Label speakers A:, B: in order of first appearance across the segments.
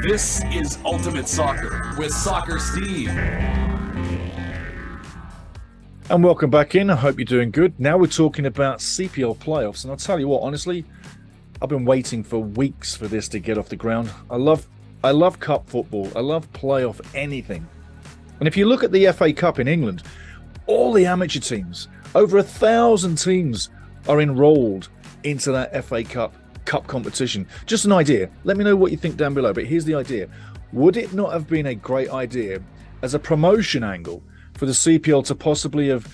A: This is Ultimate Soccer with Soccer Steve.
B: And welcome back in. I hope you're doing good. Now we're talking about CPL playoffs. And I'll tell you what, honestly, I've been waiting for weeks for this to get off the ground. I love cup football. I love playoff anything. And if you look at the FA Cup in England, all the amateur teams, over 1,000 teams are enrolled into that FA Cup competition. Just an idea. Let me know what you think down below. But here's the idea. Would it not have been a great idea as a promotion angle for the CPL to possibly have,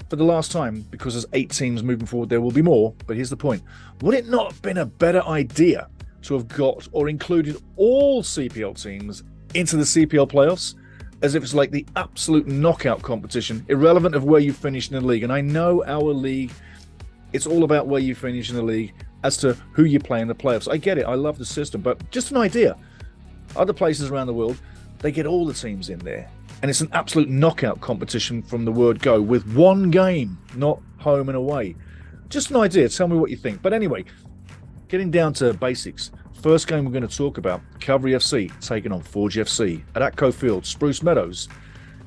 B: for the last time, because there's 8 teams moving forward, there will be more, but here's the point. Would it not have been a better idea to have got or included all CPL teams into the CPL playoffs, as if it's like the absolute knockout competition, irrelevant of where you finish in the league? And I know our league, it's all about where you finish in the league as to who you play in the playoffs. I get it. I love the system, but just an idea. Other places around the world, they get all the teams in there. And it's an absolute knockout competition from the word go, with one game, not home and away. Just an idea. Tell me what you think. But anyway, getting down to basics. First game we're going to talk about, Cavalry FC taking on Forge FC at Atco Field, Spruce Meadows,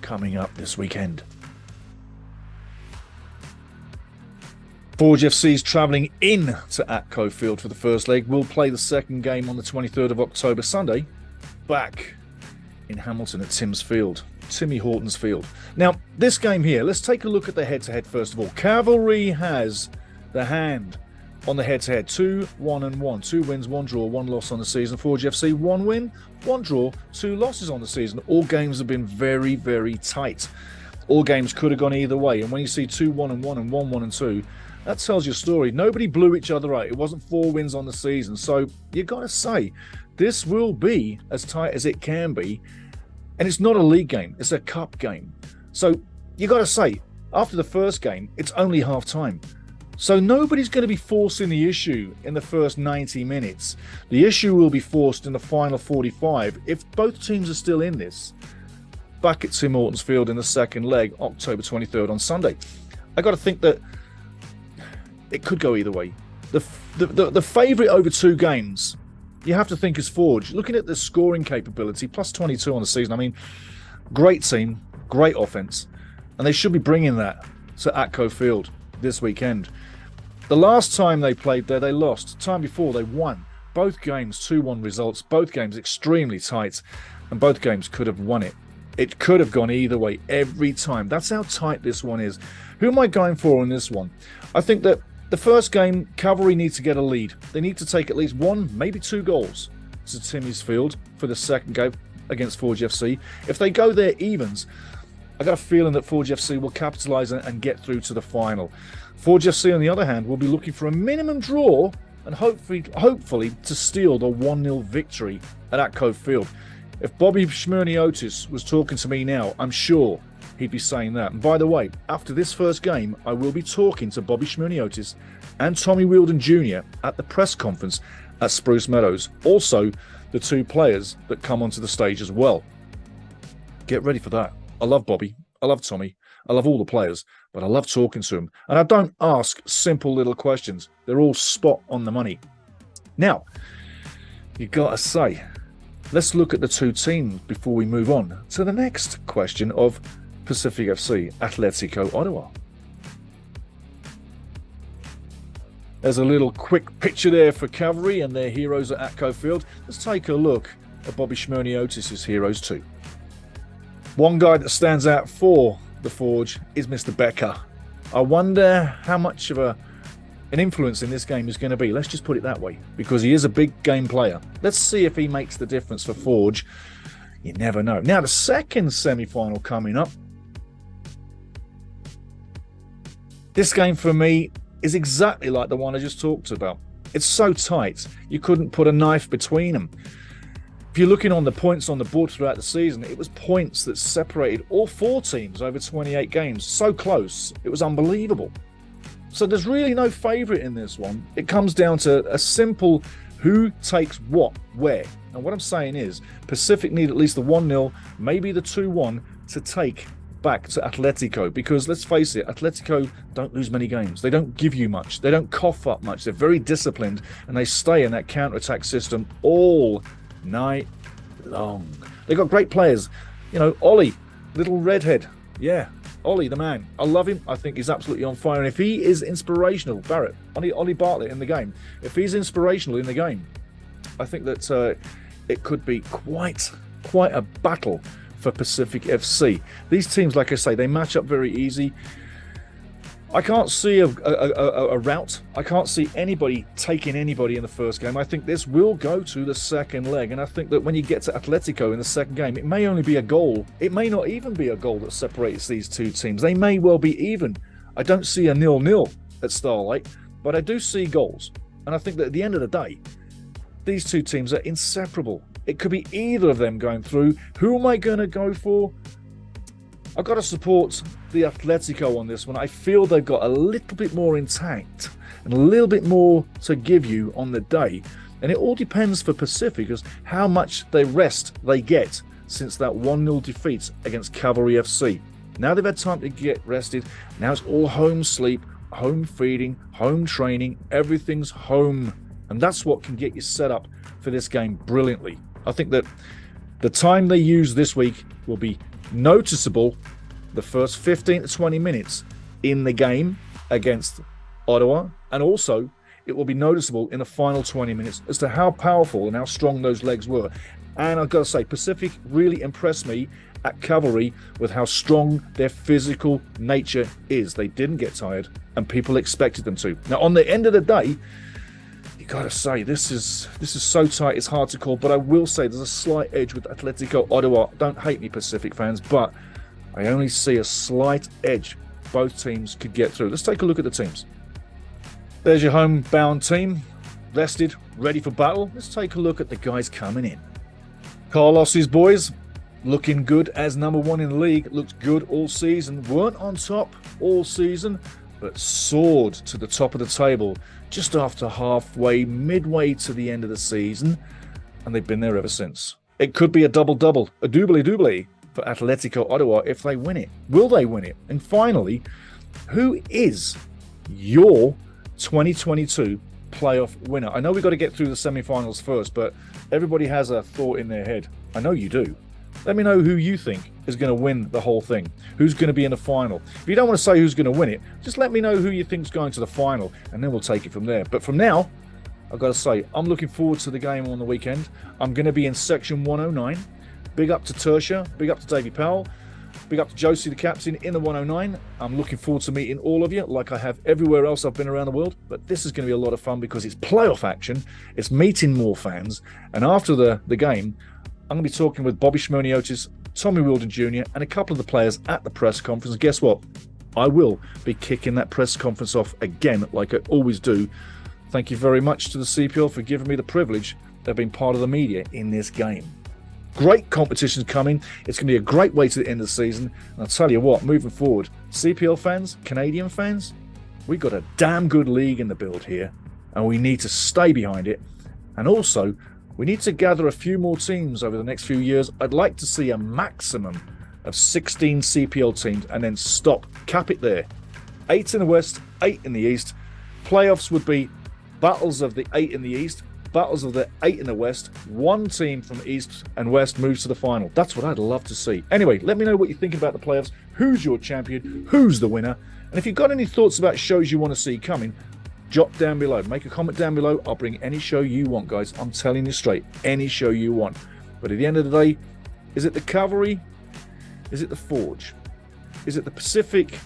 B: coming up this weekend. Forge FC is travelling in to Atco Field for the first leg. We'll play the second game on the 23rd of October, Sunday, back in Hamilton at Timmy Horton's Field. Now, this game here, let's take a look at the head-to-head first of all. Cavalry has the hand on the head-to-head, 2-1-1. 2 wins, 1 draw, 1 loss on the season. Forge FC, 1 win, 1 draw, 2 losses on the season. All games have been very, very tight. All games could have gone either way. And when you see 2-1-1 and 1-1-2, that tells your story. Nobody blew each other out. It wasn't 4 wins on the season. So you got to say, this will be as tight as it can be. And it's not a league game, it's a cup game. So you got to say, after the first game, it's only half time. So nobody's going to be forcing the issue in the first 90 minutes. The issue will be forced in the final 45 if both teams are still in this. Back at Tim Hortons Field in the second leg, October 23rd on Sunday. I got to think that it could go either way. The favourite over 2 games, you have to think is Forge. Looking at the scoring capability, plus 22 on the season. I mean, great team, great offense. And they should be bringing that to Atco Field this weekend. The last time they played there, they lost. The time before, they won. Both games, 2-1 results. Both games extremely tight. And both games could have won it. It could have gone either way every time. That's how tight this one is. Who am I going for in this one? I think that the first game, Cavalry need to get a lead. They need to take at least 1, maybe 2 goals to Timmy's Field for the second game against Forge FC. If they go there evens, I got a feeling that Forge FC will capitalise and get through to the final. Forge FC, on the other hand, will be looking for a minimum draw and hopefully to steal the 1-0 victory at Atco Field. If Bobby Schmerniotis was talking to me now, I'm sure he'd be saying that. And by the way, after this first game, I will be talking to Bobby Schmerniotis and Tommy Wheeldon Jr. at the press conference at Spruce Meadows. Also, the 2 players that come onto the stage as well. Get ready for that. I love Bobby. I love Tommy. I love all the players, but I love talking to them. And I don't ask simple little questions. They're all spot on the money. Now, you got to say, let's look at the 2 teams before we move on to the next question of Pacific FC, Atletico Ottawa. There's a little quick picture there for Cavalry and their heroes at Atco Field. Let's take a look at Bobby Schmerniotis' heroes too. One guy that stands out for the Forge is Mr. Becker. I wonder how much of an influence in this game is going to be. Let's just put it that way, because he is a big game player. Let's see if he makes the difference for Forge. You never know. Now, the second semi-final coming up. This game for me is exactly like the one I just talked about. It's so tight, you couldn't put a knife between them. If you're looking on the points on the board throughout the season, it was points that separated all 4 teams over 28 games. So close, it was unbelievable. So there's really no favourite in this one. It comes down to a simple who takes what, where. And what I'm saying is, Pacific need at least the 1-0, maybe the 2-1 to take back to Atletico, because let's face it, Atletico don't lose many games. They don't give you much. They don't cough up much. They're very disciplined, and they stay in that counter-attack system all night long. They've got great players. You know, Ollie, little redhead. Yeah, Ollie, the man. I love him. I think he's absolutely on fire. And if he is inspirational, Barrett, Ollie Bartlett in the game, if he's inspirational in the game, I think that it could be quite a battle for Pacific FC. These teams, like I say, they match up very easy. I can't see a rout. I can't see anybody taking anybody in the first game. I think this will go to the second leg. And I think that when you get to Atletico in the second game, it may only be a goal. It may not even be a goal that separates these two teams. They may well be even. I don't see a 0-0 at Starlight, but I do see goals. And I think that at the end of the day, these two teams are inseparable. It could be either of them going through. Who am I going to go for? I've got to support the Atletico on this one. I feel they've got a little bit more intact and a little bit more to give you on the day. And it all depends for Pacific as how much rest they get since that 1-0 defeat against Cavalry FC. Now they've had time to get rested. Now it's all home sleep, home feeding, home training. Everything's home. And that's what can get you set up for this game brilliantly. I think that the time they use this week will be noticeable the first 15 to 20 minutes in the game against Ottawa, and also it will be noticeable in the final 20 minutes as to how powerful and how strong those legs were. And I've got to say, Pacific really impressed me at Cavalry with how strong their physical nature is. They didn't get tired, and people expected them to. Now, on the end of the day, you got to say, this is so tight, it's hard to call, but I will say there's a slight edge with Atletico Ottawa. Don't hate me, Pacific fans, but I only see a slight edge. Both teams could get through. Let's take a look at the teams. There's your homebound team, rested, ready for battle. Let's take a look at the guys coming in. Carlos's boys, looking good as number one in the league, looked good all season, weren't on top all season, but soared to the top of the table just after midway to the end of the season, and they've been there ever since. It could be a double-double, a doubly for Atletico Ottawa if they win it. Will they win it? And finally, who is your 2022 playoff winner? I know we've got to get through the semi-finals first, but everybody has a thought in their head. I know you do. Let me know who you think is going to win the whole thing. Who's going to be in the final? If you don't want to say who's going to win it, just let me know who you think is going to the final, and then we'll take it from there. But from now, I've got to say, I'm looking forward to the game on the weekend. I'm going to be in section 109. Big up to Tertia. Big up to Davey Powell. Big up to Josie, the captain, in the 109. I'm looking forward to meeting all of you like I have everywhere else I've been around the world. But this is going to be a lot of fun because it's playoff action. It's meeting more fans. And after the game, I'm going to be talking with Bobby Schmoniotis, Tommy Wilden Jr., and a couple of the players at the press conference. And guess what? I will be kicking that press conference off again, like I always do. Thank you very much to the CPL for giving me the privilege of being part of the media in this game. Great competition coming. It's going to be a great way to the end of the season. And I'll tell you what, moving forward, CPL fans, Canadian fans, we've got a damn good league in the build here, and we need to stay behind it. And also, we need to gather a few more teams over the next few years. I'd like to see a maximum of 16 CPL teams and then stop, cap it there. 8 in the West, 8 in the East. Playoffs would be battles of the 8 in the East, battles of the 8 in the West. One team from East and West moves to the final. That's what I'd love to see. Anyway, let me know what you think about the playoffs. Who's your champion? Who's the winner? And if you've got any thoughts about shows you want to see coming, jot down below. Make a comment down below. I'll bring any show you want, guys. I'm telling you straight, any show you want. But at the end of the day, is it the Cavalry? Is it the Forge? Is it the Pacific?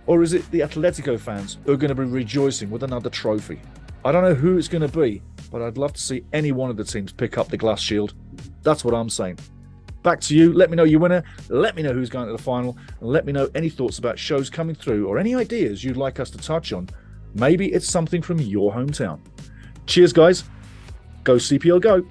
B: Or is it the Atletico fans who are going to be rejoicing with another trophy? I don't know who it's going to be, but I'd love to see any one of the teams pick up the glass shield. That's what I'm saying. Back to you. Let me know your winner. Let me know who's going to the final. And let me know any thoughts about shows coming through or any ideas you'd like us to touch on. Maybe it's something from your hometown. Cheers, guys. Go CPL, go.